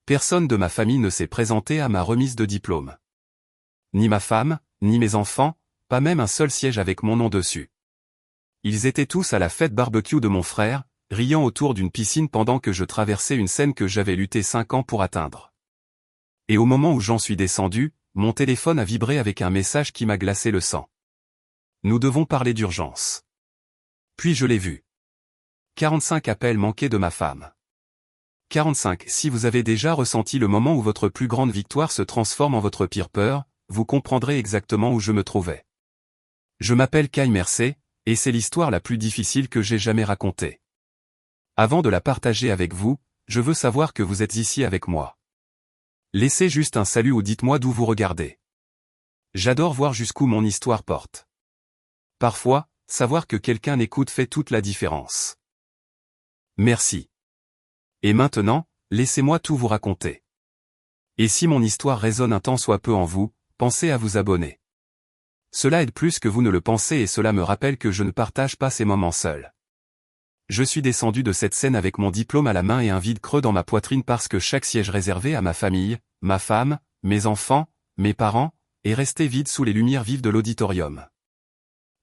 Personne de ma famille ne s'est présenté à ma remise de diplôme. Ni ma femme, ni mes enfants, pas même un seul siège avec mon nom dessus. Ils étaient tous à la fête barbecue de mon frère, riant autour d'une piscine pendant que je traversais une scène que j'avais lutté 5 ans pour atteindre. Et au moment où j'en suis descendu, mon téléphone a vibré avec un message qui m'a glacé le sang. Nous devons parler d'urgence. Puis je l'ai vu. 45 appels manqués de ma femme. 45. Si vous avez déjà ressenti le moment où votre plus grande victoire se transforme en votre pire peur, vous comprendrez exactement où je me trouvais. Je m'appelle Kai Mercé, et c'est l'histoire la plus difficile que j'ai jamais racontée. Avant de la partager avec vous, je veux savoir que vous êtes ici avec moi. Laissez juste un salut ou dites-moi d'où vous regardez. J'adore voir jusqu'où mon histoire porte. Parfois, savoir que quelqu'un écoute fait toute la différence. Merci. Et maintenant, laissez-moi tout vous raconter. Et si mon histoire résonne un tant soit peu en vous, pensez à vous abonner. Cela aide plus que vous ne le pensez et cela me rappelle que je ne partage pas ces moments seul. Je suis descendu de cette scène avec mon diplôme à la main et un vide creux dans ma poitrine parce que chaque siège réservé à ma famille, ma femme, mes enfants, mes parents, est resté vide sous les lumières vives de l'auditorium.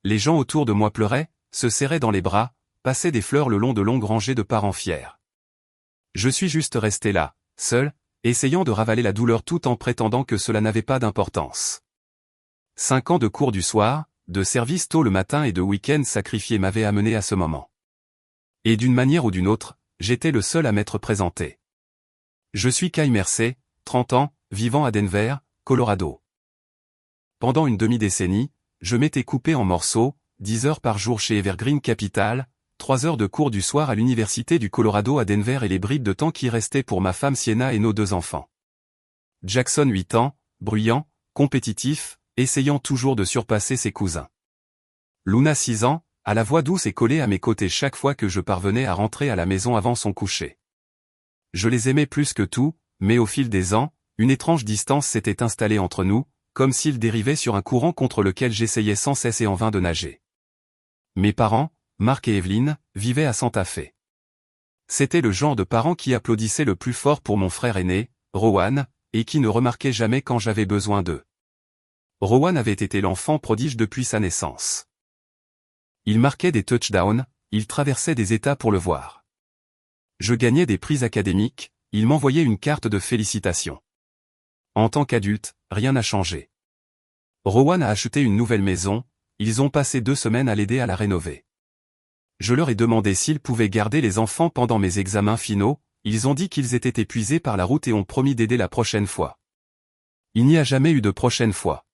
Les gens autour de moi pleuraient, se serraient dans les bras, passaient des fleurs le long de longues rangées de parents fiers. Je suis juste resté là, seul, essayant de ravaler la douleur tout en prétendant que cela n'avait pas d'importance. 5 ans de cours du soir, de service tôt le matin et de week-end sacrifiés m'avaient amené à ce moment. Et d'une manière ou d'une autre, j'étais le seul à m'être présenté. Je suis Kai Mercé, 30 ans, vivant à Denver, Colorado. Pendant une demi-décennie, je m'étais coupé en morceaux, 10 heures par jour chez Evergreen Capital, 3 heures de cours du soir à l'université du Colorado à Denver et les bribes de temps qui restaient pour ma femme Sienna et nos 2 enfants. Jackson 8 ans, bruyant, compétitif, essayant toujours de surpasser ses cousins. Luna 6 ans, à la voix douce et collée à mes côtés chaque fois que je parvenais à rentrer à la maison avant son coucher. Je les aimais plus que tout, mais au fil des ans, une étrange distance s'était installée entre nous, comme s'ils dérivaient sur un courant contre lequel j'essayais sans cesse et en vain de nager. Mes parents, Mark et Evelyn, vivaient à Santa Fe. C'était le genre de parents qui applaudissaient le plus fort pour mon frère aîné, Rowan, et qui ne remarquaient jamais quand j'avais besoin d'eux. Rowan avait été l'enfant prodige depuis sa naissance. Il marquait des touchdowns, il traversait des États pour le voir. Je gagnais des prix académiques, il m'envoyait une carte de félicitations. En tant qu'adulte, rien n'a changé. Rowan a acheté une nouvelle maison, ils ont passé 2 semaines à l'aider à la rénover. Je leur ai demandé s'ils pouvaient garder les enfants pendant mes examens finaux, ils ont dit qu'ils étaient épuisés par la route et ont promis d'aider la prochaine fois. Il n'y a jamais eu de prochaine fois.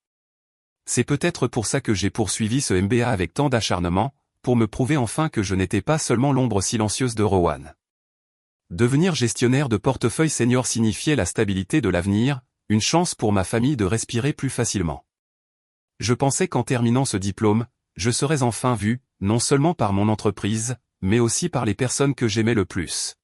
C'est peut-être pour ça que j'ai poursuivi ce MBA avec tant d'acharnement, pour me prouver enfin que je n'étais pas seulement l'ombre silencieuse de Rowan. Devenir gestionnaire de portefeuille senior signifiait la stabilité de l'avenir, une chance pour ma famille de respirer plus facilement. Je pensais qu'en terminant ce diplôme, je serais enfin vu, non seulement par mon entreprise, mais aussi par les personnes que j'aimais le plus.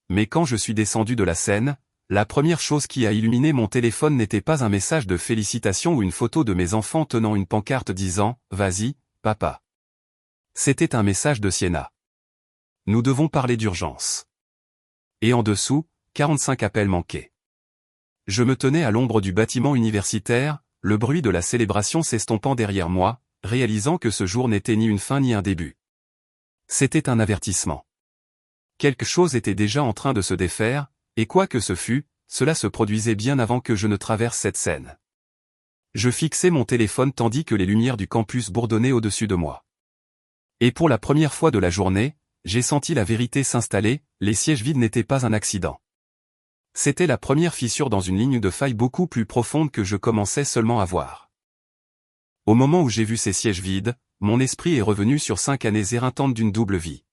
Mais quand je suis descendu de la scène, la première chose qui a illuminé mon téléphone n'était pas un message de félicitations ou une photo de mes enfants tenant une pancarte disant « Vas-y, papa ». C'était un message de Sienna. Nous devons parler d'urgence. Et en dessous, 45 appels manqués. Je me tenais à l'ombre du bâtiment universitaire, le bruit de la célébration s'estompant derrière moi, réalisant que ce jour n'était ni une fin ni un début. C'était un avertissement. Quelque chose était déjà en train de se défaire, et quoi que ce fût, cela se produisait bien avant que je ne traverse cette scène. Je fixais mon téléphone tandis que les lumières du campus bourdonnaient au-dessus de moi. Et pour la première fois de la journée, j'ai senti la vérité s'installer, les sièges vides n'étaient pas un accident. C'était la première fissure dans une ligne de faille beaucoup plus profonde que je commençais seulement à voir. Au moment où j'ai vu ces sièges vides, mon esprit est revenu sur 5 années éreintantes d'une double vie.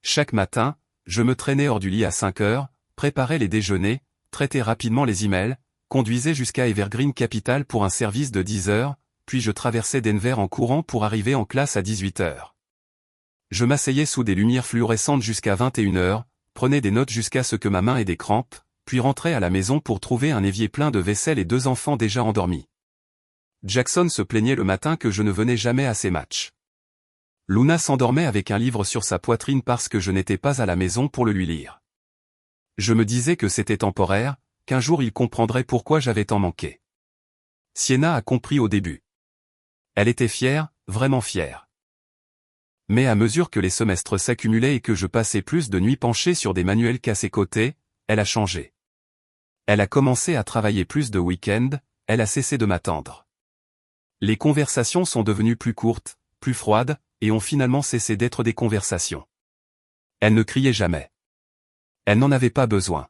Chaque matin, je me traînais hors du lit à 5 heures, préparais les déjeuners, traitais rapidement les emails, conduisais jusqu'à Evergreen Capital pour un service de 10 heures, puis je traversais Denver en courant pour arriver en classe à 18 heures. Je m'asseyais sous des lumières fluorescentes jusqu'à 21 heures, prenais des notes jusqu'à ce que ma main ait des crampes, puis rentrais à la maison pour trouver un évier plein de vaisselle et 2 enfants déjà endormis. Jackson se plaignait le matin que je ne venais jamais à ses matchs. Luna s'endormait avec un livre sur sa poitrine parce que je n'étais pas à la maison pour le lui lire. Je me disais que c'était temporaire, qu'un jour il comprendrait pourquoi j'avais tant manqué. Sienna a compris au début. Elle était fière, vraiment fière. Mais à mesure que les semestres s'accumulaient et que je passais plus de nuits penchées sur des manuels qu'à ses côtés, elle a changé. Elle a commencé à travailler plus de week-ends, elle a cessé de m'attendre. Les conversations sont devenues plus courtes, plus froides, et ont finalement cessé d'être des conversations. Elle ne criait jamais. Elle n'en avait pas besoin.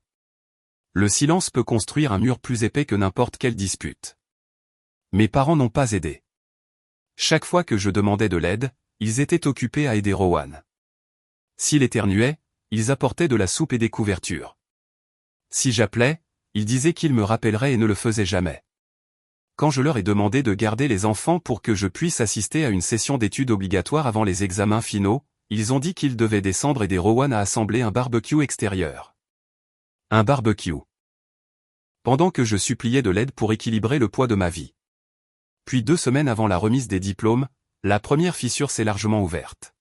Le silence peut construire un mur plus épais que n'importe quelle dispute. Mes parents n'ont pas aidé. Chaque fois que je demandais de l'aide, ils étaient occupés à aider Rowan. S'il éternuait, ils apportaient de la soupe et des couvertures. Si j'appelais, ils disaient qu'ils me rappelleraient et ne le faisaient jamais. Quand je leur ai demandé de garder les enfants pour que je puisse assister à une session d'études obligatoire avant les examens finaux, ils ont dit qu'ils devaient descendre aider Rowan à assembler un barbecue extérieur. Un barbecue. Pendant que je suppliais de l'aide pour équilibrer le poids de ma vie. Puis 2 semaines avant la remise des diplômes, la première fissure s'est largement ouverte.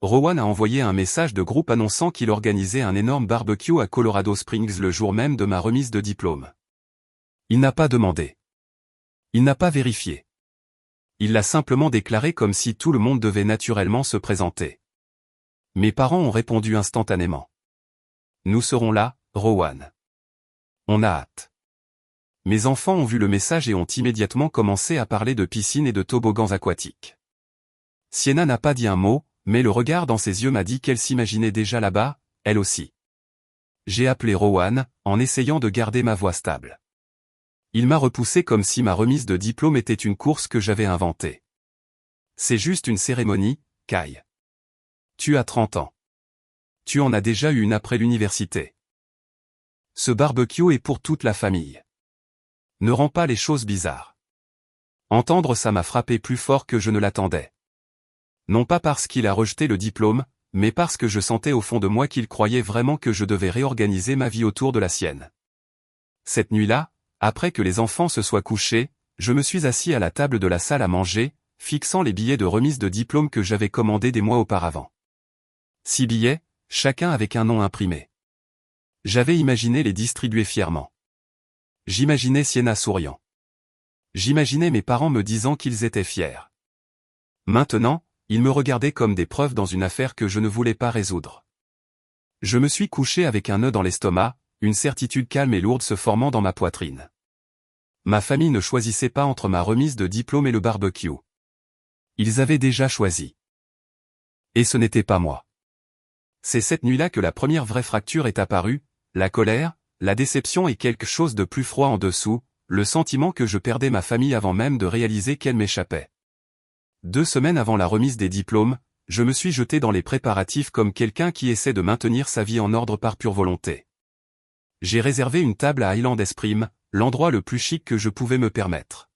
Rowan a envoyé un message de groupe annonçant qu'il organisait un énorme barbecue à Colorado Springs le jour même de ma remise de diplôme. Il n'a pas demandé. Il n'a pas vérifié. Il l'a simplement déclaré comme si tout le monde devait naturellement se présenter. Mes parents ont répondu instantanément. Nous serons là, Rowan. On a hâte. Mes enfants ont vu le message et ont immédiatement commencé à parler de piscine et de toboggans aquatiques. Sienna n'a pas dit un mot, mais le regard dans ses yeux m'a dit qu'elle s'imaginait déjà là-bas, elle aussi. J'ai appelé Rowan, en essayant de garder ma voix stable. Il m'a repoussé comme si ma remise de diplôme était une course que j'avais inventée. C'est juste une cérémonie, Kai. Tu as 30 ans. Tu en as déjà eu une après l'université. Ce barbecue est pour toute la famille. Ne rends pas les choses bizarres. Entendre ça m'a frappé plus fort que je ne l'attendais. Non pas parce qu'il a rejeté le diplôme, mais parce que je sentais au fond de moi qu'il croyait vraiment que je devais réorganiser ma vie autour de la sienne. Cette nuit-là, après que les enfants se soient couchés, je me suis assis à la table de la salle à manger, fixant les billets de remise de diplôme que j'avais commandés des mois auparavant. 6 billets, chacun avec un nom imprimé. J'avais imaginé les distribuer fièrement. J'imaginais Sienna souriant. J'imaginais mes parents me disant qu'ils étaient fiers. Maintenant, ils me regardaient comme des preuves dans une affaire que je ne voulais pas résoudre. Je me suis couché avec un nœud dans l'estomac, une certitude calme et lourde se formant dans ma poitrine. Ma famille ne choisissait pas entre ma remise de diplôme et le barbecue. Ils avaient déjà choisi. Et ce n'était pas moi. C'est cette nuit-là que la première vraie fracture est apparue, la colère, la déception et quelque chose de plus froid en dessous, le sentiment que je perdais ma famille avant même de réaliser qu'elle m'échappait. 2 semaines avant la remise des diplômes, je me suis jeté dans les préparatifs comme quelqu'un qui essaie de maintenir sa vie en ordre par pure volonté. J'ai réservé une table à Highland Esprim, l'endroit le plus chic que je pouvais me permettre.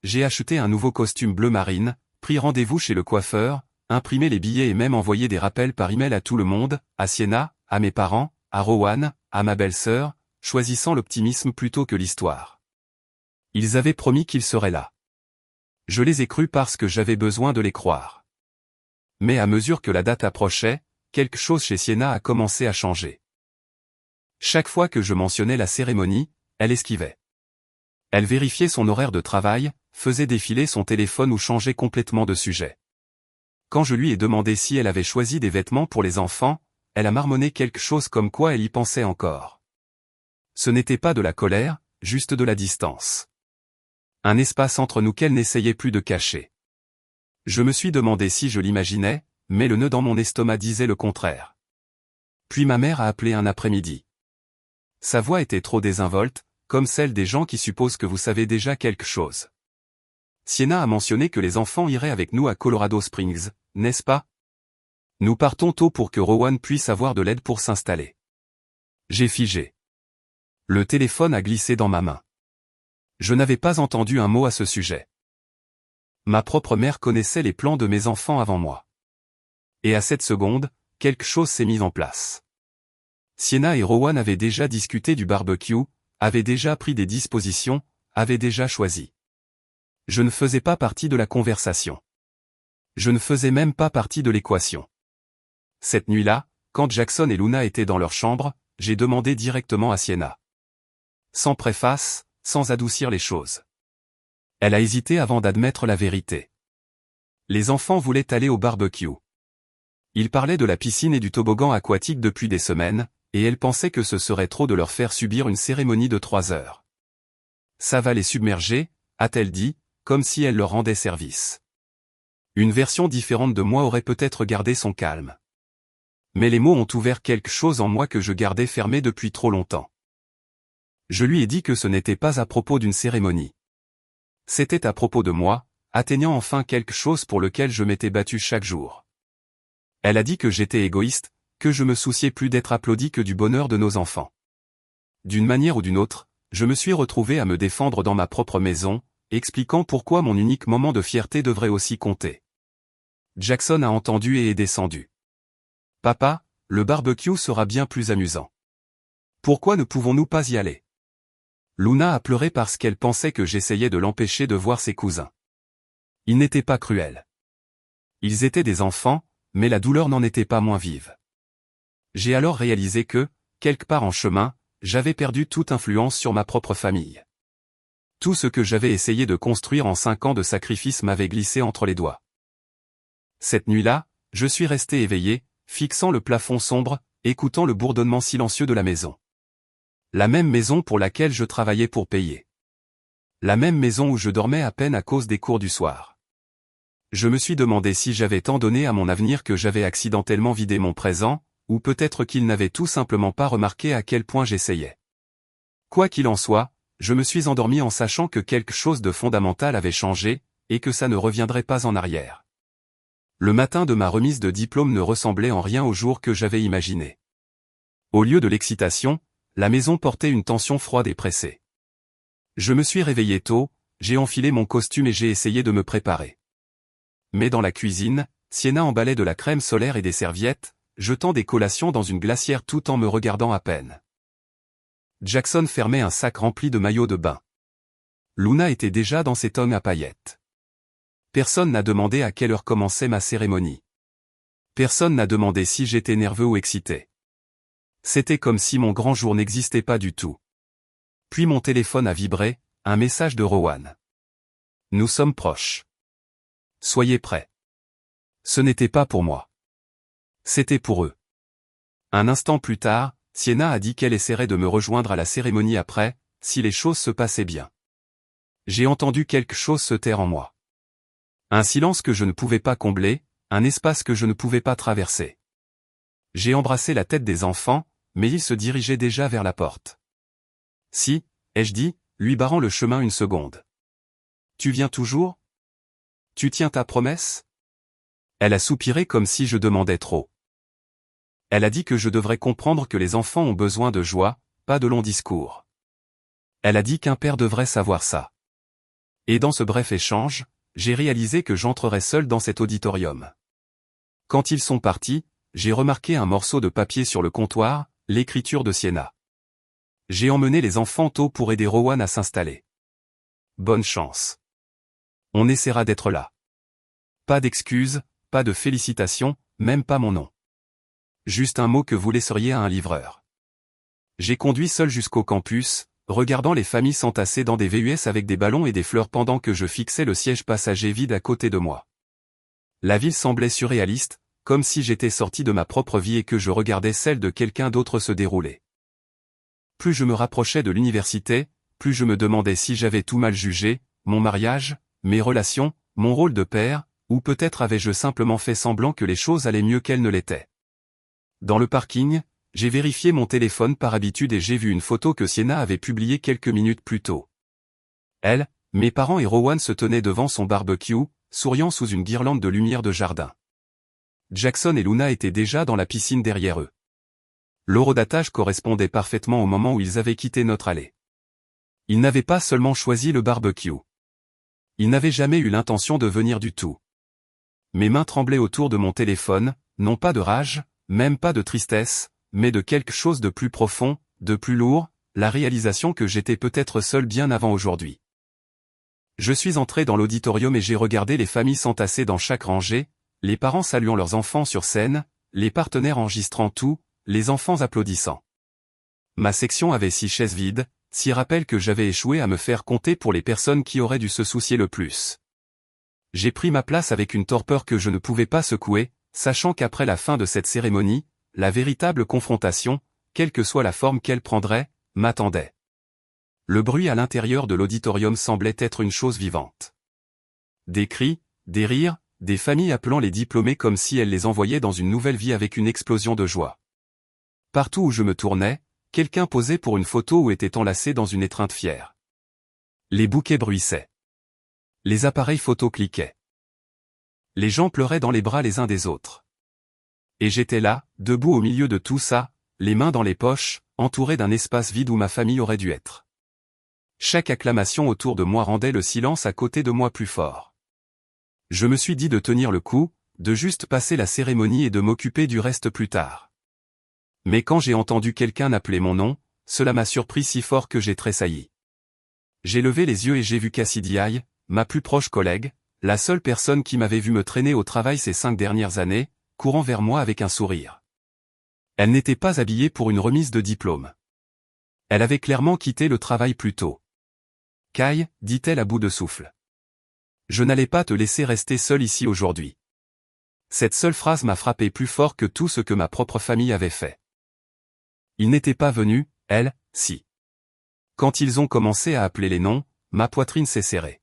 J'ai acheté un nouveau costume bleu marine, pris rendez-vous chez le coiffeur, imprimé les billets et même envoyé des rappels par email à tout le monde, à Sienna, à mes parents, à Rowan, à ma belle-sœur, choisissant l'optimisme plutôt que l'histoire. Ils avaient promis qu'ils seraient là. Je les ai crus parce que j'avais besoin de les croire. Mais à mesure que la date approchait, quelque chose chez Sienna a commencé à changer. Chaque fois que je mentionnais la cérémonie, elle esquivait. Elle vérifiait son horaire de travail, faisait défiler son téléphone ou changeait complètement de sujet. Quand je lui ai demandé si elle avait choisi des vêtements pour les enfants, elle a marmonné quelque chose comme quoi elle y pensait encore. Ce n'était pas de la colère, juste de la distance. Un espace entre nous qu'elle n'essayait plus de cacher. Je me suis demandé si je l'imaginais, mais le nœud dans mon estomac disait le contraire. Puis ma mère a appelé un après-midi. Sa voix était trop désinvolte, comme celle des gens qui supposent que vous savez déjà quelque chose. Sienna a mentionné que les enfants iraient avec nous à Colorado Springs, n'est-ce pas? Nous partons tôt pour que Rowan puisse avoir de l'aide pour s'installer. J'ai figé. Le téléphone a glissé dans ma main. Je n'avais pas entendu un mot à ce sujet. Ma propre mère connaissait les plans de mes enfants avant moi. Et à cette seconde, quelque chose s'est mis en place. Sienna et Rowan avaient déjà discuté du barbecue, avaient déjà pris des dispositions, avaient déjà choisi. Je ne faisais pas partie de la conversation. Je ne faisais même pas partie de l'équation. Cette nuit-là, quand Jackson et Luna étaient dans leur chambre, j'ai demandé directement à Sienna. Sans préface, sans adoucir les choses. Elle a hésité avant d'admettre la vérité. Les enfants voulaient aller au barbecue. Ils parlaient de la piscine et du toboggan aquatique depuis des semaines, et elle pensait que ce serait trop de leur faire subir une cérémonie de 3 heures. Ça va les submerger, a-t-elle dit, comme si elle leur rendait service. Une version différente de moi aurait peut-être gardé son calme. Mais les mots ont ouvert quelque chose en moi que je gardais fermé depuis trop longtemps. Je lui ai dit que ce n'était pas à propos d'une cérémonie. C'était à propos de moi, atteignant enfin quelque chose pour lequel je m'étais battu chaque jour. Elle a dit que j'étais égoïste, que je me souciais plus d'être applaudi que du bonheur de nos enfants. D'une manière ou d'une autre, je me suis retrouvé à me défendre dans ma propre maison, expliquant pourquoi mon unique moment de fierté devrait aussi compter. Jackson a entendu et est descendu. « Papa, le barbecue sera bien plus amusant. Pourquoi ne pouvons-nous pas y aller ?» Luna a pleuré parce qu'elle pensait que j'essayais de l'empêcher de voir ses cousins. Ils n'étaient pas cruels. Ils étaient des enfants, mais la douleur n'en était pas moins vive. J'ai alors réalisé que, quelque part en chemin, j'avais perdu toute influence sur ma propre famille. Tout ce que j'avais essayé de construire en 5 ans de sacrifice m'avait glissé entre les doigts. Cette nuit-là, je suis resté éveillé, fixant le plafond sombre, écoutant le bourdonnement silencieux de la maison. La même maison pour laquelle je travaillais pour payer. La même maison où je dormais à peine à cause des cours du soir. Je me suis demandé si j'avais tant donné à mon avenir que j'avais accidentellement vidé mon présent, ou peut-être qu'ils n'avaient tout simplement pas remarqué à quel point j'essayais. Quoi qu'il en soit, je me suis endormi en sachant que quelque chose de fondamental avait changé, et que ça ne reviendrait pas en arrière. Le matin de ma remise de diplôme ne ressemblait en rien au jour que j'avais imaginé. Au lieu de l'excitation, la maison portait une tension froide et pressée. Je me suis réveillé tôt, j'ai enfilé mon costume et j'ai essayé de me préparer. Mais dans la cuisine, Sienna emballait de la crème solaire et des serviettes, jetant des collations dans une glacière tout en me regardant à peine. Jackson fermait un sac rempli de maillots de bain. Luna était déjà dans ses tongs à paillettes. Personne n'a demandé à quelle heure commençait ma cérémonie. Personne n'a demandé si j'étais nerveux ou excité. C'était comme si mon grand jour n'existait pas du tout. Puis mon téléphone a vibré, un message de Rowan. « Nous sommes proches. Soyez prêts. » Ce n'était pas pour moi. C'était pour eux. Un instant plus tard, Sienna a dit qu'elle essaierait de me rejoindre à la cérémonie après, si les choses se passaient bien. J'ai entendu quelque chose se taire en moi. Un silence que je ne pouvais pas combler, un espace que je ne pouvais pas traverser. J'ai embrassé la tête des enfants, mais ils se dirigeaient déjà vers la porte. « Si, ai-je dit, lui barrant le chemin une seconde. Tu viens toujours ? Tu tiens ta promesse ? » Elle a soupiré comme si je demandais trop. Elle a dit que je devrais comprendre que les enfants ont besoin de joie, pas de longs discours. Elle a dit qu'un père devrait savoir ça. Et dans ce bref échange, j'ai réalisé que j'entrerais seul dans cet auditorium. Quand ils sont partis, j'ai remarqué un morceau de papier sur le comptoir, l'écriture de Sienna. J'ai emmené les enfants tôt pour aider Rowan à s'installer. Bonne chance. On essaiera d'être là. Pas d'excuses, pas de félicitations, même pas mon nom. Juste un mot que vous laisseriez à un livreur. J'ai conduit seul jusqu'au campus, regardant les familles s'entasser dans des VUS avec des ballons et des fleurs pendant que je fixais le siège passager vide à côté de moi. La ville semblait surréaliste, comme si j'étais sorti de ma propre vie et que je regardais celle de quelqu'un d'autre se dérouler. Plus je me rapprochais de l'université, plus je me demandais si j'avais tout mal jugé, mon mariage, mes relations, mon rôle de père, ou peut-être avais-je simplement fait semblant que les choses allaient mieux qu'elles ne l'étaient. Dans le parking, j'ai vérifié mon téléphone par habitude et j'ai vu une photo que Sienna avait publiée quelques minutes plus tôt. Elle, mes parents et Rowan se tenaient devant son barbecue, souriant sous une guirlande de lumière de jardin. Jackson et Luna étaient déjà dans la piscine derrière eux. L'horodatage correspondait parfaitement au moment où ils avaient quitté notre allée. Ils n'avaient pas seulement choisi le barbecue. Ils n'avaient jamais eu l'intention de venir du tout. Mes mains tremblaient autour de mon téléphone, non pas de rage, même pas de tristesse, mais de quelque chose de plus profond, de plus lourd, la réalisation que j'étais peut-être seul bien avant aujourd'hui. Je suis entré dans l'auditorium et j'ai regardé les familles s'entasser dans chaque rangée, les parents saluant leurs enfants sur scène, les partenaires enregistrant tout, les enfants applaudissant. Ma section avait 6 chaises vides, 6 rappels que j'avais échoué à me faire compter pour les personnes qui auraient dû se soucier le plus. J'ai pris ma place avec une torpeur que je ne pouvais pas secouer, sachant qu'après la fin de cette cérémonie, la véritable confrontation, quelle que soit la forme qu'elle prendrait, m'attendait. Le bruit à l'intérieur de l'auditorium semblait être une chose vivante. Des cris, des rires, des familles appelant les diplômés comme si elles les envoyaient dans une nouvelle vie avec une explosion de joie. Partout où je me tournais, quelqu'un posait pour une photo ou était enlacé dans une étreinte fière. Les bouquets bruissaient. Les appareils photo cliquaient. Les gens pleuraient dans les bras les uns des autres. Et j'étais là, debout au milieu de tout ça, les mains dans les poches, entouré d'un espace vide où ma famille aurait dû être. Chaque acclamation autour de moi rendait le silence à côté de moi plus fort. Je me suis dit de tenir le coup, de juste passer la cérémonie et de m'occuper du reste plus tard. Mais quand j'ai entendu quelqu'un appeler mon nom, cela m'a surpris si fort que j'ai tressailli. J'ai levé les yeux et j'ai vu Cassidy, ma plus proche collègue, la seule personne qui m'avait vu me traîner au travail ces 5 dernières années, courant vers moi avec un sourire. Elle n'était pas habillée pour une remise de diplôme. Elle avait clairement quitté le travail plus tôt. « Kai », dit-elle à bout de souffle. Je n'allais pas te laisser rester seul ici aujourd'hui. Cette seule phrase m'a frappé plus fort que tout ce que ma propre famille avait fait. Ils n'étaient pas venus, elle, si. Quand ils ont commencé à appeler les noms, ma poitrine s'est serrée.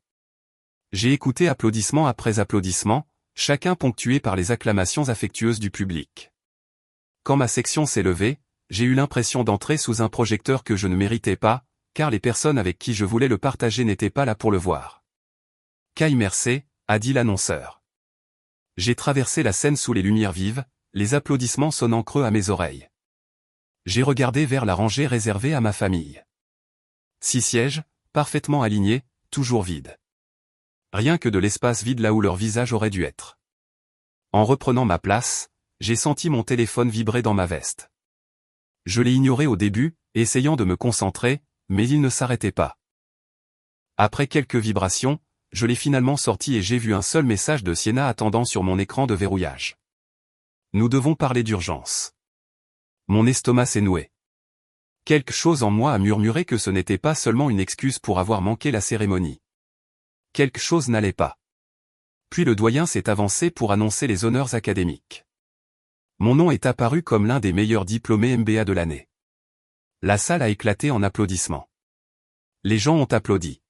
J'ai écouté applaudissement après applaudissement, chacun ponctué par les acclamations affectueuses du public. Quand ma section s'est levée, j'ai eu l'impression d'entrer sous un projecteur que je ne méritais pas, car les personnes avec qui je voulais le partager n'étaient pas là pour le voir. Kai merci, a dit l'annonceur. J'ai traversé la scène sous les lumières vives, les applaudissements sonnant creux à mes oreilles. J'ai regardé vers la rangée réservée à ma famille. 6 sièges, parfaitement alignés, toujours vides. Rien que de l'espace vide là où leur visage aurait dû être. En reprenant ma place, j'ai senti mon téléphone vibrer dans ma veste. Je l'ai ignoré au début, essayant de me concentrer, mais il ne s'arrêtait pas. Après quelques vibrations, je l'ai finalement sorti et j'ai vu un seul message de Sienna attendant sur mon écran de verrouillage. Nous devons parler d'urgence. Mon estomac s'est noué. Quelque chose en moi a murmuré que ce n'était pas seulement une excuse pour avoir manqué la cérémonie. Quelque chose n'allait pas. Puis le doyen s'est avancé pour annoncer les honneurs académiques. Mon nom est apparu comme l'un des meilleurs diplômés MBA de l'année. La salle a éclaté en applaudissements. Les gens ont applaudi.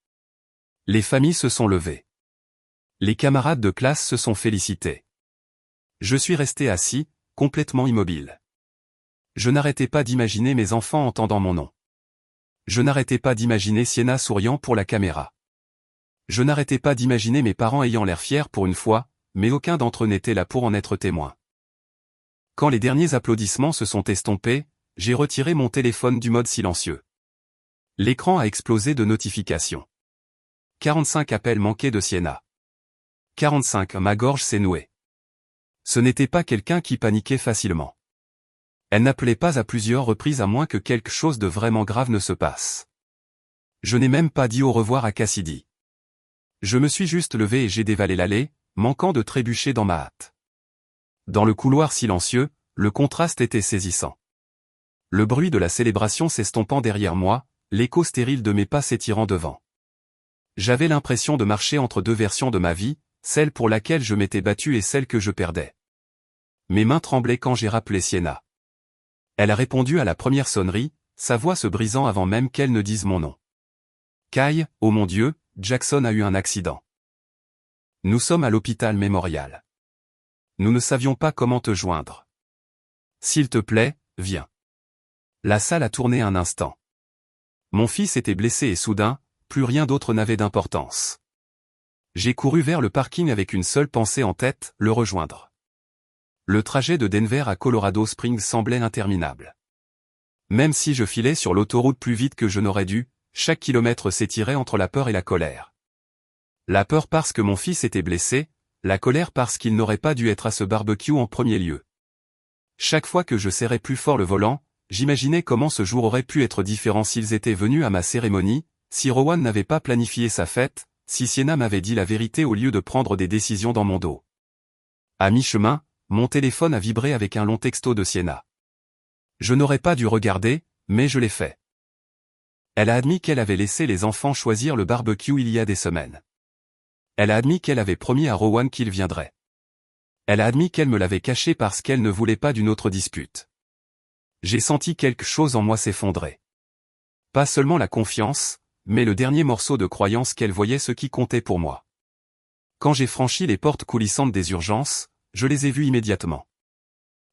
Les familles se sont levées. Les camarades de classe se sont félicités. Je suis resté assis, complètement immobile. Je n'arrêtais pas d'imaginer mes enfants entendant mon nom. Je n'arrêtais pas d'imaginer Sienna souriant pour la caméra. Je n'arrêtais pas d'imaginer mes parents ayant l'air fiers pour une fois, mais aucun d'entre eux n'était là pour en être témoin. Quand les derniers applaudissements se sont estompés, j'ai retiré mon téléphone du mode silencieux. L'écran a explosé de notifications. 45 appels manqués de Sienna. 45, ma gorge s'est nouée. Ce n'était pas quelqu'un qui paniquait facilement. Elle n'appelait pas à plusieurs reprises à moins que quelque chose de vraiment grave ne se passe. Je n'ai même pas dit au revoir à Cassidy. Je me suis juste levé et j'ai dévalé l'allée, manquant de trébucher dans ma hâte. Dans le couloir silencieux, le contraste était saisissant. Le bruit de la célébration s'estompant derrière moi, l'écho stérile de mes pas s'étirant devant. J'avais l'impression de marcher entre 2 versions de ma vie, celle pour laquelle je m'étais battu et celle que je perdais. Mes mains tremblaient quand j'ai rappelé Sienna. Elle a répondu à la première sonnerie, sa voix se brisant avant même qu'elle ne dise mon nom. Kai, oh mon Dieu, Jackson a eu un accident. Nous sommes à l'hôpital Mémorial. Nous ne savions pas comment te joindre. S'il te plaît, viens. La salle a tourné un instant. Mon fils était blessé et soudain, plus rien d'autre n'avait d'importance. J'ai couru vers le parking avec une seule pensée en tête, le rejoindre. Le trajet de Denver à Colorado Springs semblait interminable. Même si je filais sur l'autoroute plus vite que je n'aurais dû, chaque kilomètre s'étirait entre la peur et la colère. La peur parce que mon fils était blessé, la colère parce qu'il n'aurait pas dû être à ce barbecue en premier lieu. Chaque fois que je serrais plus fort le volant, j'imaginais comment ce jour aurait pu être différent s'ils étaient venus à ma cérémonie, si Rowan n'avait pas planifié sa fête, si Sienna m'avait dit la vérité au lieu de prendre des décisions dans mon dos. À mi-chemin, mon téléphone a vibré avec un long texto de Sienna. Je n'aurais pas dû regarder, mais je l'ai fait. Elle a admis qu'elle avait laissé les enfants choisir le barbecue il y a des semaines. Elle a admis qu'elle avait promis à Rowan qu'il viendrait. Elle a admis qu'elle me l'avait caché parce qu'elle ne voulait pas d'une autre dispute. J'ai senti quelque chose en moi s'effondrer. Pas seulement la confiance, mais le dernier morceau de croyance qu'elle voyait ce qui comptait pour moi. Quand j'ai franchi les portes coulissantes des urgences, je les ai vus immédiatement.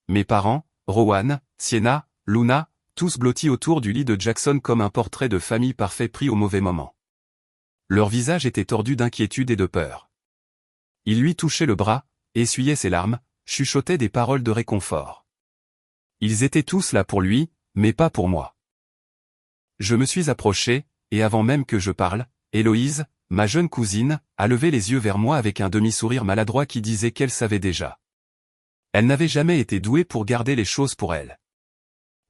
Mes parents, Rowan, Sienna, Luna, tous blottis autour du lit de Jackson comme un portrait de famille parfait pris au mauvais moment. Leur visage était tordu d'inquiétude et de peur. Ils lui touchaient le bras, essuyaient ses larmes, chuchotaient des paroles de réconfort. Ils étaient tous là pour lui, mais pas pour moi. Je me suis approché, et avant même que je parle, Héloïse, ma jeune cousine, a levé les yeux vers moi avec un demi-sourire maladroit qui disait qu'elle savait déjà. Elle n'avait jamais été douée pour garder les choses pour elle.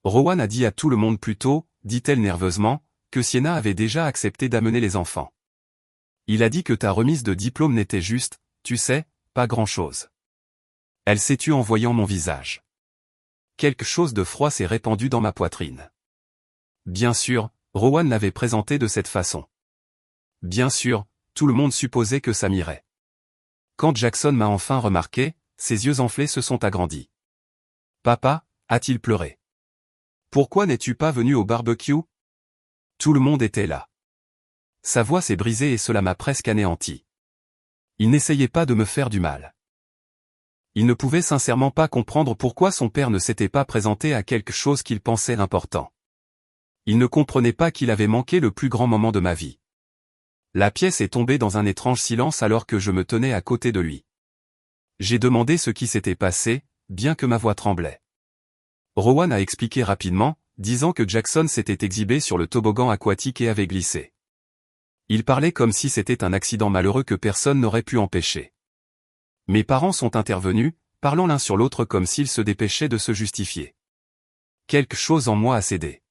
Rowan a dit à tout le monde plus tôt, dit-elle nerveusement, que Sienna avait déjà accepté d'amener les enfants. Il a dit que ta remise de diplôme n'était juste, tu sais, pas grand-chose. Elle s'est tue en voyant mon visage. Quelque chose de froid s'est répandu dans ma poitrine. Bien sûr, Rowan l'avait présenté de cette façon. Bien sûr, tout le monde supposait que ça m'irait. Quand Jackson m'a enfin remarqué, ses yeux enflés se sont agrandis. Papa, a-t-il pleuré? Pourquoi n'es-tu pas venu au barbecue? Tout le monde était là. Sa voix s'est brisée et cela m'a presque anéanti. Il n'essayait pas de me faire du mal. Il ne pouvait sincèrement pas comprendre pourquoi son père ne s'était pas présenté à quelque chose qu'il pensait important. Il ne comprenait pas qu'il avait manqué le plus grand moment de ma vie. La pièce est tombée dans un étrange silence alors que je me tenais à côté de lui. J'ai demandé ce qui s'était passé, bien que ma voix tremblait. Rowan a expliqué rapidement, disant que Jackson s'était exhibé sur le toboggan aquatique et avait glissé. Il parlait comme si c'était un accident malheureux que personne n'aurait pu empêcher. Mes parents sont intervenus, parlant l'un sur l'autre comme s'ils se dépêchaient de se justifier. Quelque chose en moi a cédé.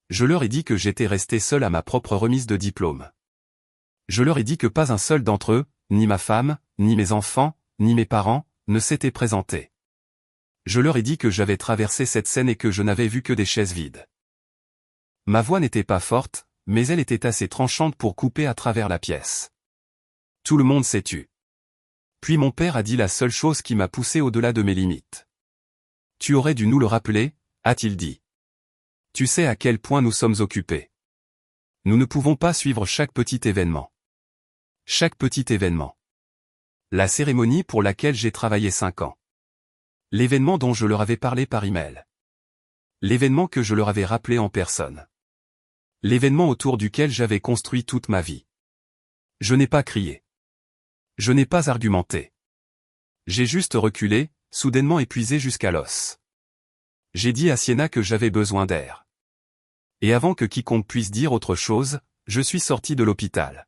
Je leur ai dit que j'étais resté seul à ma propre remise de diplôme. Je leur ai dit que pas un seul d'entre eux, ni ma femme, ni mes enfants, ni mes parents, ne s'étaient présentés. Je leur ai dit que j'avais traversé cette scène et que je n'avais vu que des chaises vides. Ma voix n'était pas forte, mais elle était assez tranchante pour couper à travers la pièce. Tout le monde s'est tu. Puis mon père a dit la seule chose qui m'a poussé au-delà de mes limites. Tu aurais dû nous le rappeler, a-t-il dit. Tu sais à quel point nous sommes occupés. Nous ne pouvons pas suivre chaque petit événement. Chaque petit événement. La cérémonie pour laquelle j'ai travaillé 5 ans. L'événement dont je leur avais parlé par email. L'événement que je leur avais rappelé en personne. L'événement autour duquel j'avais construit toute ma vie. Je n'ai pas crié. Je n'ai pas argumenté. J'ai juste reculé, soudainement épuisé jusqu'à l'os. J'ai dit à Sienna que j'avais besoin d'air. Et avant que quiconque puisse dire autre chose, je suis sorti de l'hôpital.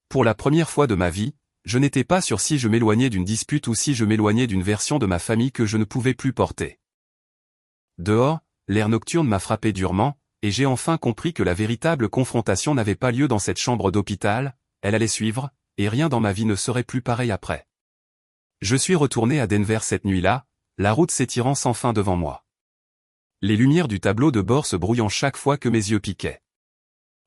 Pour la première fois de ma vie, je n'étais pas sûr si je m'éloignais d'une dispute ou si je m'éloignais d'une version de ma famille que je ne pouvais plus porter. Dehors, l'air nocturne m'a frappé durement, et j'ai enfin compris que la véritable confrontation n'avait pas lieu dans cette chambre d'hôpital, elle allait suivre, et rien dans ma vie ne serait plus pareil après. Je suis retourné à Denver cette nuit-là, la route s'étirant sans fin devant moi. Les lumières du tableau de bord se brouillant chaque fois que mes yeux piquaient.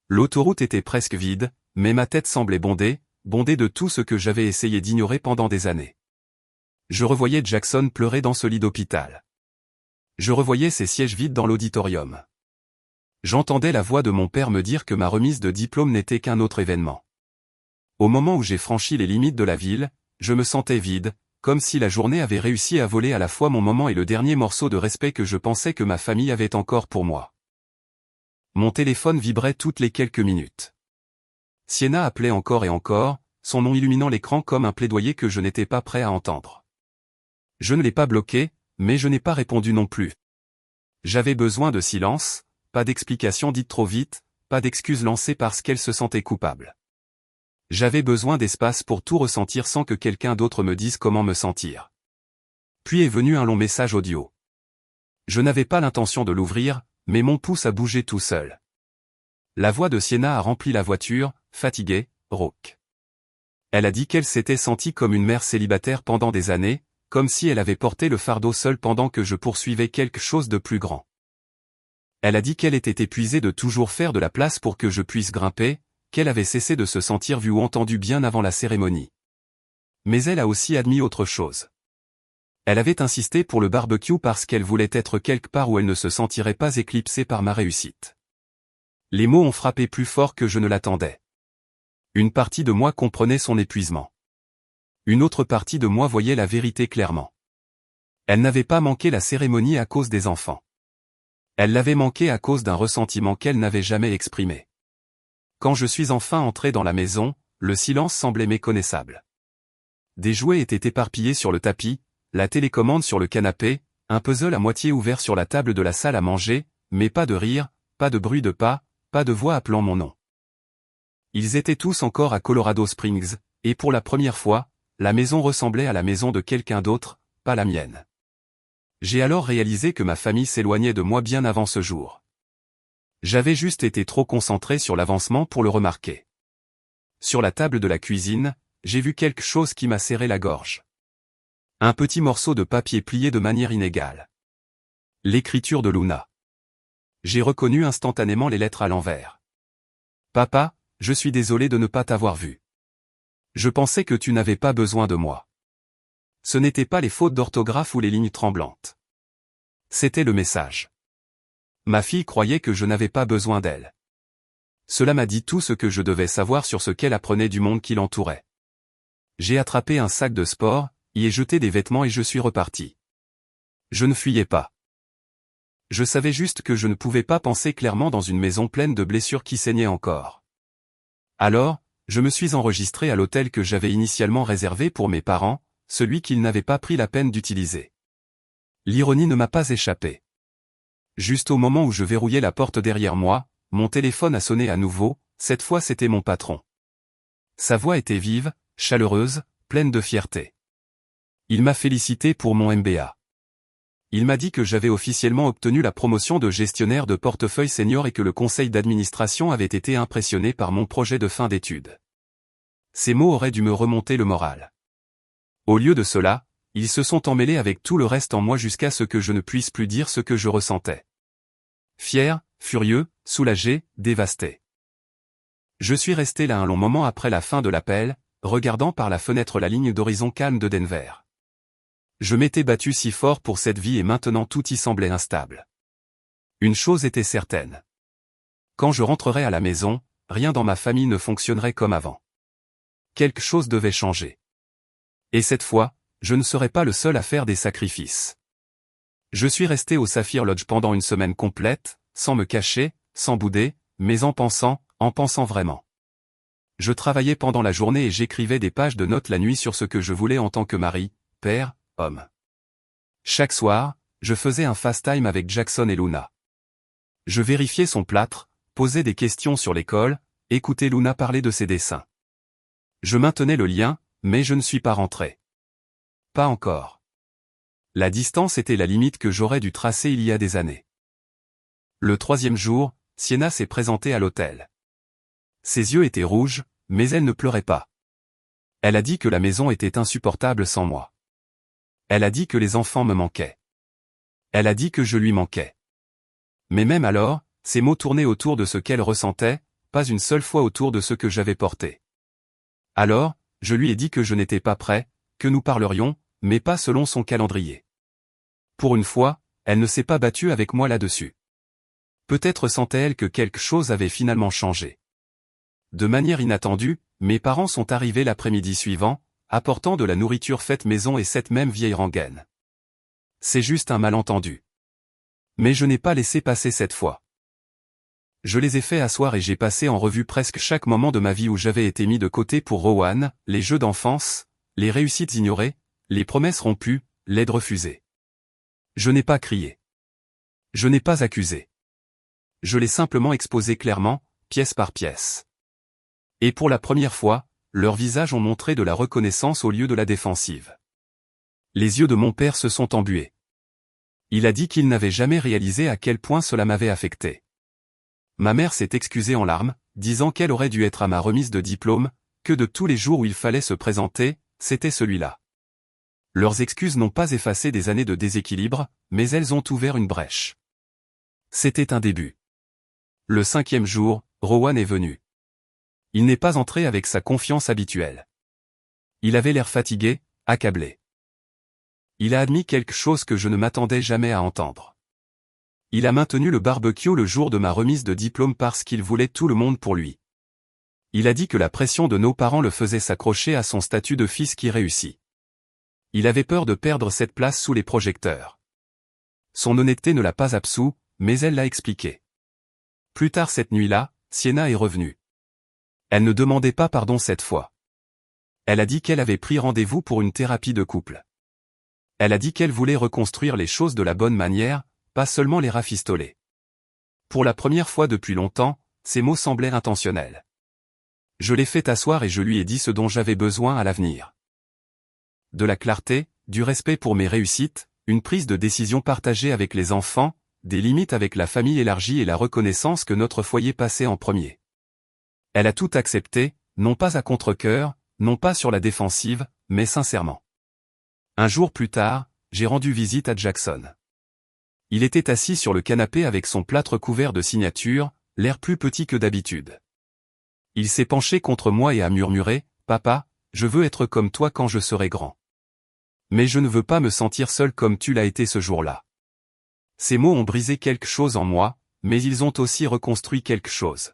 L'autoroute était presque vide, mais ma tête semblait bondée de tout ce que j'avais essayé d'ignorer pendant des années. Je revoyais Jackson pleurer dans ce lit d'hôpital. Je revoyais ses sièges vides dans l'auditorium. J'entendais la voix de mon père me dire que ma remise de diplôme n'était qu'un autre événement. Au moment où j'ai franchi les limites de la ville, je me sentais vide, comme si la journée avait réussi à voler à la fois mon moment et le dernier morceau de respect que je pensais que ma famille avait encore pour moi. Mon téléphone vibrait toutes les quelques minutes. Sienna appelait encore et encore, son nom illuminant l'écran comme un plaidoyer que je n'étais pas prêt à entendre. Je ne l'ai pas bloqué, mais je n'ai pas répondu non plus. J'avais besoin de silence, pas d'explications dites trop vite, pas d'excuses lancées parce qu'elle se sentait coupable. J'avais besoin d'espace pour tout ressentir sans que quelqu'un d'autre me dise comment me sentir. Puis est venu un long message audio. Je n'avais pas l'intention de l'ouvrir, mais mon pouce a bougé tout seul. La voix de Sienna a rempli la voiture, fatiguée, rauque. Elle a dit qu'elle s'était sentie comme une mère célibataire pendant des années, comme si elle avait porté le fardeau seule pendant que je poursuivais quelque chose de plus grand. Elle a dit qu'elle était épuisée de toujours faire de la place pour que je puisse grimper, qu'elle avait cessé de se sentir vue ou entendue bien avant la cérémonie. Mais elle a aussi admis autre chose. Elle avait insisté pour le barbecue parce qu'elle voulait être quelque part où elle ne se sentirait pas éclipsée par ma réussite. Les mots ont frappé plus fort que je ne l'attendais. Une partie de moi comprenait son épuisement. Une autre partie de moi voyait la vérité clairement. Elle n'avait pas manqué la cérémonie à cause des enfants. Elle l'avait manqué à cause d'un ressentiment qu'elle n'avait jamais exprimé. Quand je suis enfin entré dans la maison, le silence semblait méconnaissable. Des jouets étaient éparpillés sur le tapis, la télécommande sur le canapé, un puzzle à moitié ouvert sur la table de la salle à manger, mais pas de rire, pas de bruit de pas, pas de voix appelant mon nom. Ils étaient tous encore à Colorado Springs, et pour la première fois, la maison ressemblait à la maison de quelqu'un d'autre, pas la mienne. J'ai alors réalisé que ma famille s'éloignait de moi bien avant ce jour. J'avais juste été trop concentré sur l'avancement pour le remarquer. Sur la table de la cuisine, j'ai vu quelque chose qui m'a serré la gorge. Un petit morceau de papier plié de manière inégale. L'écriture de Luna. J'ai reconnu instantanément les lettres à l'envers. Papa, je suis désolé de ne pas t'avoir vu. Je pensais que tu n'avais pas besoin de moi. Ce n'étaient pas les fautes d'orthographe ou les lignes tremblantes. C'était le message. Ma fille croyait que je n'avais pas besoin d'elle. Cela m'a dit tout ce que je devais savoir sur ce qu'elle apprenait du monde qui l'entourait. J'ai attrapé un sac de sport, y ai jeté des vêtements et je suis reparti. Je ne fuyais pas. Je savais juste que je ne pouvais pas penser clairement dans une maison pleine de blessures qui saignaient encore. Alors, je me suis enregistré à l'hôtel que j'avais initialement réservé pour mes parents, celui qu'ils n'avaient pas pris la peine d'utiliser. L'ironie ne m'a pas échappé. Juste au moment où je verrouillais la porte derrière moi, mon téléphone a sonné à nouveau, cette fois c'était mon patron. Sa voix était vive, chaleureuse, pleine de fierté. Il m'a félicité pour mon MBA. Il m'a dit que j'avais officiellement obtenu la promotion de gestionnaire de portefeuille senior et que le conseil d'administration avait été impressionné par mon projet de fin d'études. Ces mots auraient dû me remonter le moral. Au lieu de cela, ils se sont emmêlés avec tout le reste en moi jusqu'à ce que je ne puisse plus dire ce que je ressentais. Fier, furieux, soulagé, dévasté. Je suis resté là un long moment après la fin de l'appel, regardant par la fenêtre la ligne d'horizon calme de Denver. Je m'étais battu si fort pour cette vie et maintenant tout y semblait instable. Une chose était certaine. Quand je rentrerais à la maison, rien dans ma famille ne fonctionnerait comme avant. Quelque chose devait changer. Et cette fois, je ne serais pas le seul à faire des sacrifices. Je suis resté au Saphir Lodge pendant une semaine complète, sans me cacher, sans bouder, mais en pensant vraiment. Je travaillais pendant la journée et j'écrivais des pages de notes la nuit sur ce que je voulais en tant que mari, père, homme. Chaque soir, je faisais un fast-time avec Jackson et Luna. Je vérifiais son plâtre, posais des questions sur l'école, écoutais Luna parler de ses dessins. Je maintenais le lien, mais je ne suis pas rentré. Pas encore. La distance était la limite que j'aurais dû tracer il y a des années. Le 3e jour, Sienna s'est présentée à l'hôtel. Ses yeux étaient rouges, mais elle ne pleurait pas. Elle a dit que la maison était insupportable sans moi. Elle a dit que les enfants me manquaient. Elle a dit que je lui manquais. Mais même alors, ses mots tournaient autour de ce qu'elle ressentait, pas une seule fois autour de ce que j'avais porté. Alors, je lui ai dit que je n'étais pas prêt, que nous parlerions, mais pas selon son calendrier. Pour une fois, elle ne s'est pas battue avec moi là-dessus. Peut-être sentait-elle que quelque chose avait finalement changé. De manière inattendue, mes parents sont arrivés l'après-midi suivant, apportant de la nourriture faite maison et cette même vieille rengaine. C'est juste un malentendu. Mais je n'ai pas laissé passer cette fois. Je les ai fait asseoir et j'ai passé en revue presque chaque moment de ma vie où j'avais été mis de côté pour Rowan, les jeux d'enfance, les réussites ignorées, les promesses rompues, l'aide refusée. Je n'ai pas crié. Je n'ai pas accusé. Je l'ai simplement exposé clairement, pièce par pièce. Et pour la première fois, leurs visages ont montré de la reconnaissance au lieu de la défensive. Les yeux de mon père se sont embués. Il a dit qu'il n'avait jamais réalisé à quel point cela m'avait affecté. Ma mère s'est excusée en larmes, disant qu'elle aurait dû être à ma remise de diplôme, que de tous les jours où il fallait se présenter, c'était celui-là. Leurs excuses n'ont pas effacé des années de déséquilibre, mais elles ont ouvert une brèche. C'était un début. Le 5e jour, Rowan est venu. Il n'est pas entré avec sa confiance habituelle. Il avait l'air fatigué, accablé. Il a admis quelque chose que je ne m'attendais jamais à entendre. Il a maintenu le barbecue le jour de ma remise de diplôme parce qu'il voulait tout le monde pour lui. Il a dit que la pression de nos parents le faisait s'accrocher à son statut de fils qui réussit. Il avait peur de perdre cette place sous les projecteurs. Son honnêteté ne l'a pas absous, mais elle l'a expliqué. Plus tard cette nuit-là, Sienna est revenue. Elle ne demandait pas pardon cette fois. Elle a dit qu'elle avait pris rendez-vous pour une thérapie de couple. Elle a dit qu'elle voulait reconstruire les choses de la bonne manière, pas seulement les rafistoler. Pour la première fois depuis longtemps, ces mots semblaient intentionnels. Je l'ai fait asseoir et je lui ai dit ce dont j'avais besoin à l'avenir. De la clarté, du respect pour mes réussites, une prise de décision partagée avec les enfants, des limites avec la famille élargie et la reconnaissance que notre foyer passait en premier. Elle a tout accepté, non pas à contre-cœur, non pas sur la défensive, mais sincèrement. Un jour plus tard, j'ai rendu visite à Jackson. Il était assis sur le canapé avec son plâtre couvert de signatures, l'air plus petit que d'habitude. Il s'est penché contre moi et a murmuré, « Papa, je veux être comme toi quand je serai grand. Mais je ne veux pas me sentir seul comme tu l'as été ce jour-là. » Ces mots ont brisé quelque chose en moi, mais ils ont aussi reconstruit quelque chose.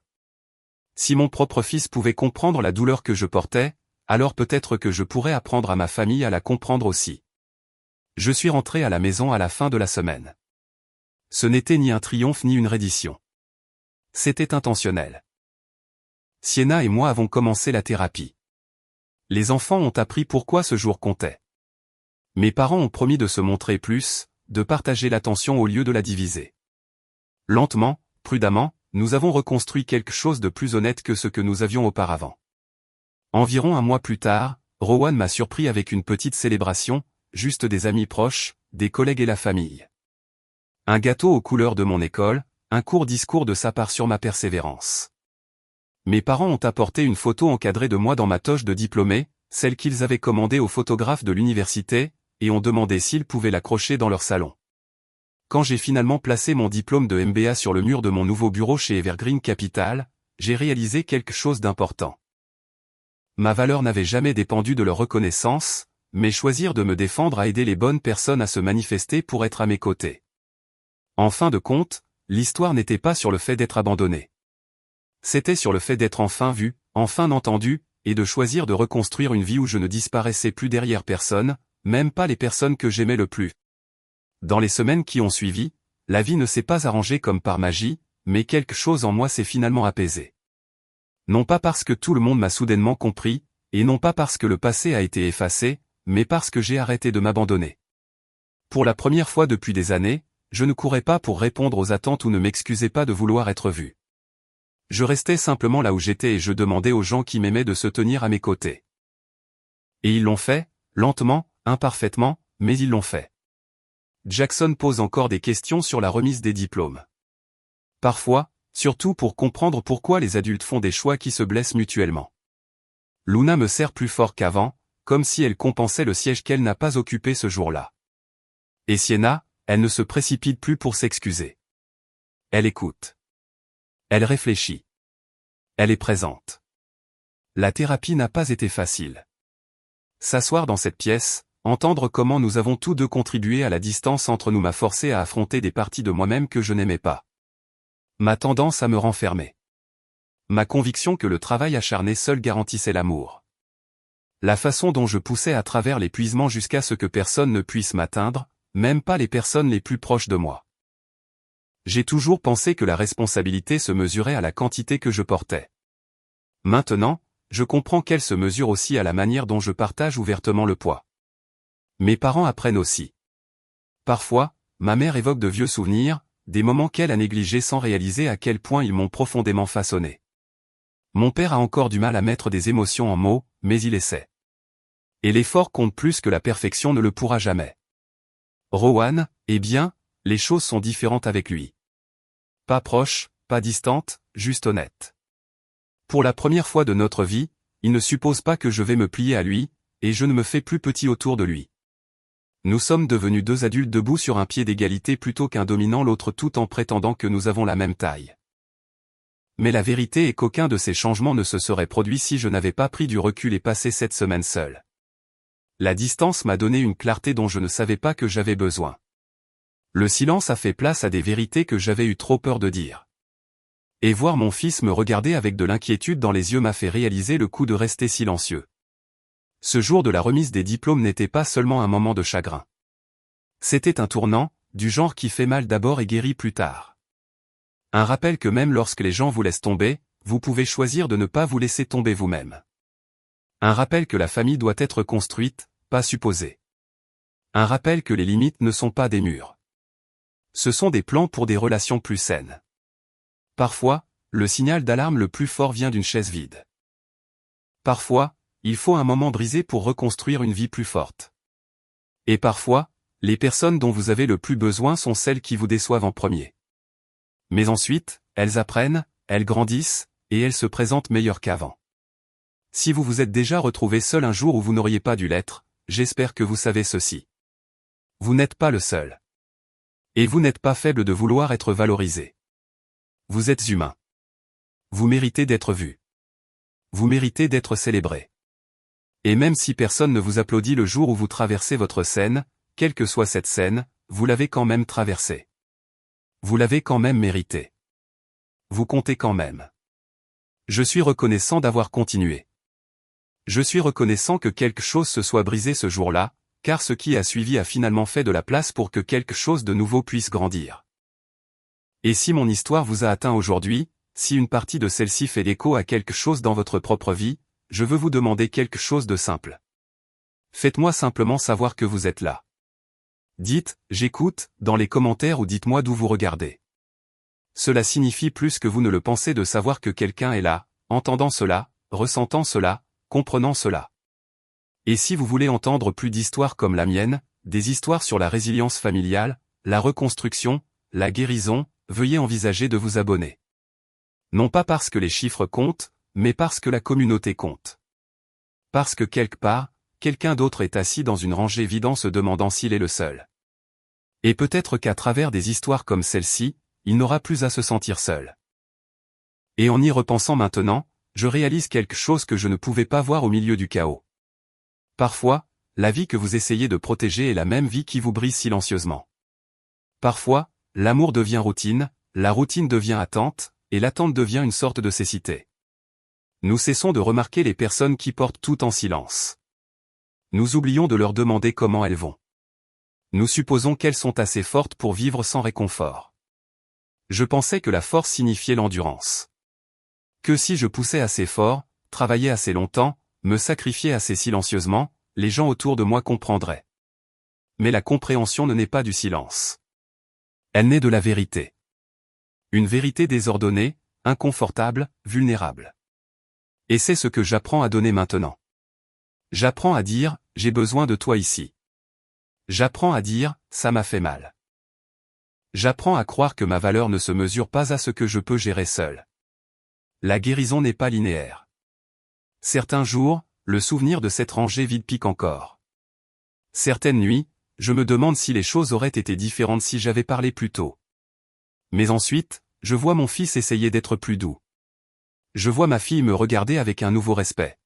Si mon propre fils pouvait comprendre la douleur que je portais, alors peut-être que je pourrais apprendre à ma famille à la comprendre aussi. Je suis rentré à la maison à la fin de la semaine. Ce n'était ni un triomphe ni une reddition. C'était intentionnel. Sienna et moi avons commencé la thérapie. Les enfants ont appris pourquoi ce jour comptait. Mes parents ont promis de se montrer plus, de partager l'attention au lieu de la diviser. Lentement, prudemment, nous avons reconstruit quelque chose de plus honnête que ce que nous avions auparavant. Environ un mois plus tard, Rowan m'a surpris avec une petite célébration, juste des amis proches, des collègues et la famille. Un gâteau aux couleurs de mon école, un court discours de sa part sur ma persévérance. Mes parents ont apporté une photo encadrée de moi dans ma toge de diplômé, celle qu'ils avaient commandée au photographe de l'université, et ont demandé s'ils pouvaient l'accrocher dans leur salon. Quand j'ai finalement placé mon diplôme de MBA sur le mur de mon nouveau bureau chez Evergreen Capital, j'ai réalisé quelque chose d'important. Ma valeur n'avait jamais dépendu de leur reconnaissance, mais choisir de me défendre a aidé les bonnes personnes à se manifester pour être à mes côtés. En fin de compte, l'histoire n'était pas sur le fait d'être abandonné. C'était sur le fait d'être enfin vu, enfin entendu, et de choisir de reconstruire une vie où je ne disparaissais plus derrière personne, même pas les personnes que j'aimais le plus. Dans les semaines qui ont suivi, la vie ne s'est pas arrangée comme par magie, mais quelque chose en moi s'est finalement apaisé. Non pas parce que tout le monde m'a soudainement compris, et non pas parce que le passé a été effacé, mais parce que j'ai arrêté de m'abandonner. Pour la première fois depuis des années, je ne courais pas pour répondre aux attentes ou ne m'excusais pas de vouloir être vu. Je restais simplement là où j'étais et je demandais aux gens qui m'aimaient de se tenir à mes côtés. Et ils l'ont fait, lentement, imparfaitement, mais ils l'ont fait. Jackson pose encore des questions sur la remise des diplômes. Parfois, surtout pour comprendre pourquoi les adultes font des choix qui se blessent mutuellement. Luna me serre plus fort qu'avant, comme si elle compensait le siège qu'elle n'a pas occupé ce jour-là. Et Sienna, elle ne se précipite plus pour s'excuser. Elle écoute. Elle réfléchit. Elle est présente. La thérapie n'a pas été facile. S'asseoir dans cette pièce, entendre comment nous avons tous deux contribué à la distance entre nous m'a forcé à affronter des parties de moi-même que je n'aimais pas. Ma tendance à me renfermer. Ma conviction que le travail acharné seul garantissait l'amour. La façon dont je poussais à travers l'épuisement jusqu'à ce que personne ne puisse m'atteindre, même pas les personnes les plus proches de moi. J'ai toujours pensé que la responsabilité se mesurait à la quantité que je portais. Maintenant, je comprends qu'elle se mesure aussi à la manière dont je partage ouvertement le poids. Mes parents apprennent aussi. Parfois, ma mère évoque de vieux souvenirs, des moments qu'elle a négligés sans réaliser à quel point ils m'ont profondément façonné. Mon père a encore du mal à mettre des émotions en mots, mais il essaie. Et l'effort compte plus que la perfection ne le pourra jamais. Rowan, eh bien, les choses sont différentes avec lui. Pas proche, pas distante, juste honnête. Pour la première fois de notre vie, il ne suppose pas que je vais me plier à lui, et je ne me fais plus petit autour de lui. Nous sommes devenus deux adultes debout sur un pied d'égalité plutôt qu'un dominant l'autre tout en prétendant que nous avons la même taille. Mais la vérité est qu'aucun de ces changements ne se serait produit si je n'avais pas pris du recul et passé cette semaine seul. La distance m'a donné une clarté dont je ne savais pas que j'avais besoin. Le silence a fait place à des vérités que j'avais eu trop peur de dire. Et voir mon fils me regarder avec de l'inquiétude dans les yeux m'a fait réaliser le coup de rester silencieux. Ce jour de la remise des diplômes n'était pas seulement un moment de chagrin. C'était un tournant, du genre qui fait mal d'abord et guérit plus tard. Un rappel que même lorsque les gens vous laissent tomber, vous pouvez choisir de ne pas vous laisser tomber vous-même. Un rappel que la famille doit être construite, pas supposée. Un rappel que les limites ne sont pas des murs. Ce sont des plans pour des relations plus saines. Parfois, le signal d'alarme le plus fort vient d'une chaise vide. Parfois, il faut un moment brisé pour reconstruire une vie plus forte. Et parfois, les personnes dont vous avez le plus besoin sont celles qui vous déçoivent en premier. Mais ensuite, elles apprennent, elles grandissent, et elles se présentent meilleures qu'avant. Si vous vous êtes déjà retrouvé seul un jour où vous n'auriez pas dû l'être, j'espère que vous savez ceci. Vous n'êtes pas le seul. Et vous n'êtes pas faible de vouloir être valorisé. Vous êtes humain. Vous méritez d'être vu. Vous méritez d'être célébré. Et même si personne ne vous applaudit le jour où vous traversez votre scène, quelle que soit cette scène, vous l'avez quand même traversée. Vous l'avez quand même mérité. Vous comptez quand même. Je suis reconnaissant d'avoir continué. Je suis reconnaissant que quelque chose se soit brisé ce jour-là, car ce qui a suivi a finalement fait de la place pour que quelque chose de nouveau puisse grandir. Et si mon histoire vous a atteint aujourd'hui, si une partie de celle-ci fait l'écho à quelque chose dans votre propre vie, je veux vous demander quelque chose de simple. Faites-moi simplement savoir que vous êtes là. Dites « j'écoute » dans les commentaires ou dites-moi d'où vous regardez. Cela signifie plus que vous ne le pensez de savoir que quelqu'un est là, entendant cela, ressentant cela, comprenant cela. Et si vous voulez entendre plus d'histoires comme la mienne, des histoires sur la résilience familiale, la reconstruction, la guérison, veuillez envisager de vous abonner. Non pas parce que les chiffres comptent, mais parce que la communauté compte. Parce que quelque part, quelqu'un d'autre est assis dans une rangée vide en se demandant s'il est le seul. Et peut-être qu'à travers des histoires comme celle-ci, il n'aura plus à se sentir seul. Et en y repensant maintenant, je réalise quelque chose que je ne pouvais pas voir au milieu du chaos. Parfois, la vie que vous essayez de protéger est la même vie qui vous brise silencieusement. Parfois, l'amour devient routine, la routine devient attente, et l'attente devient une sorte de cécité. Nous cessons de remarquer les personnes qui portent tout en silence. Nous oublions de leur demander comment elles vont. Nous supposons qu'elles sont assez fortes pour vivre sans réconfort. Je pensais que la force signifiait l'endurance. Que si je poussais assez fort, travaillais assez longtemps, me sacrifiais assez silencieusement, les gens autour de moi comprendraient. Mais la compréhension ne naît pas du silence. Elle naît de la vérité. Une vérité désordonnée, inconfortable, vulnérable. Et c'est ce que j'apprends à donner maintenant. J'apprends à dire, j'ai besoin de toi ici. J'apprends à dire, ça m'a fait mal. J'apprends à croire que ma valeur ne se mesure pas à ce que je peux gérer seul. La guérison n'est pas linéaire. Certains jours, le souvenir de cette rangée vide pique encore. Certaines nuits, je me demande si les choses auraient été différentes si j'avais parlé plus tôt. Mais ensuite, je vois mon fils essayer d'être plus doux. Je vois ma fille me regarder avec un nouveau respect.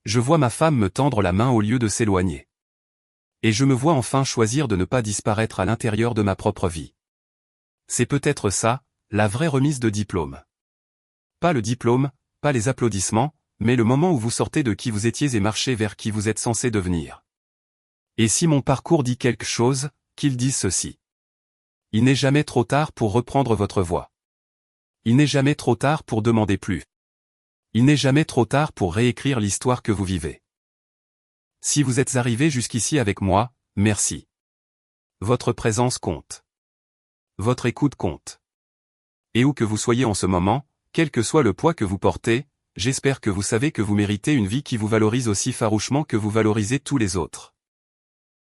Je vois ma femme me tendre la main au lieu de s'éloigner. Et je me vois enfin choisir de ne pas disparaître à l'intérieur de ma propre vie. C'est peut-être ça, la vraie remise de diplôme. Pas le diplôme, pas les applaudissements, mais le moment où vous sortez de qui vous étiez et marchez vers qui vous êtes censé devenir. Et si mon parcours dit quelque chose, qu'il dise ceci. Il n'est jamais trop tard pour reprendre votre voie. Il n'est jamais trop tard pour demander plus. Il n'est jamais trop tard pour réécrire l'histoire que vous vivez. Si vous êtes arrivé jusqu'ici avec moi, merci. Votre présence compte. Votre écoute compte. Et où que vous soyez en ce moment, quel que soit le poids que vous portez, j'espère que vous savez que vous méritez une vie qui vous valorise aussi farouchement que vous valorisez tous les autres.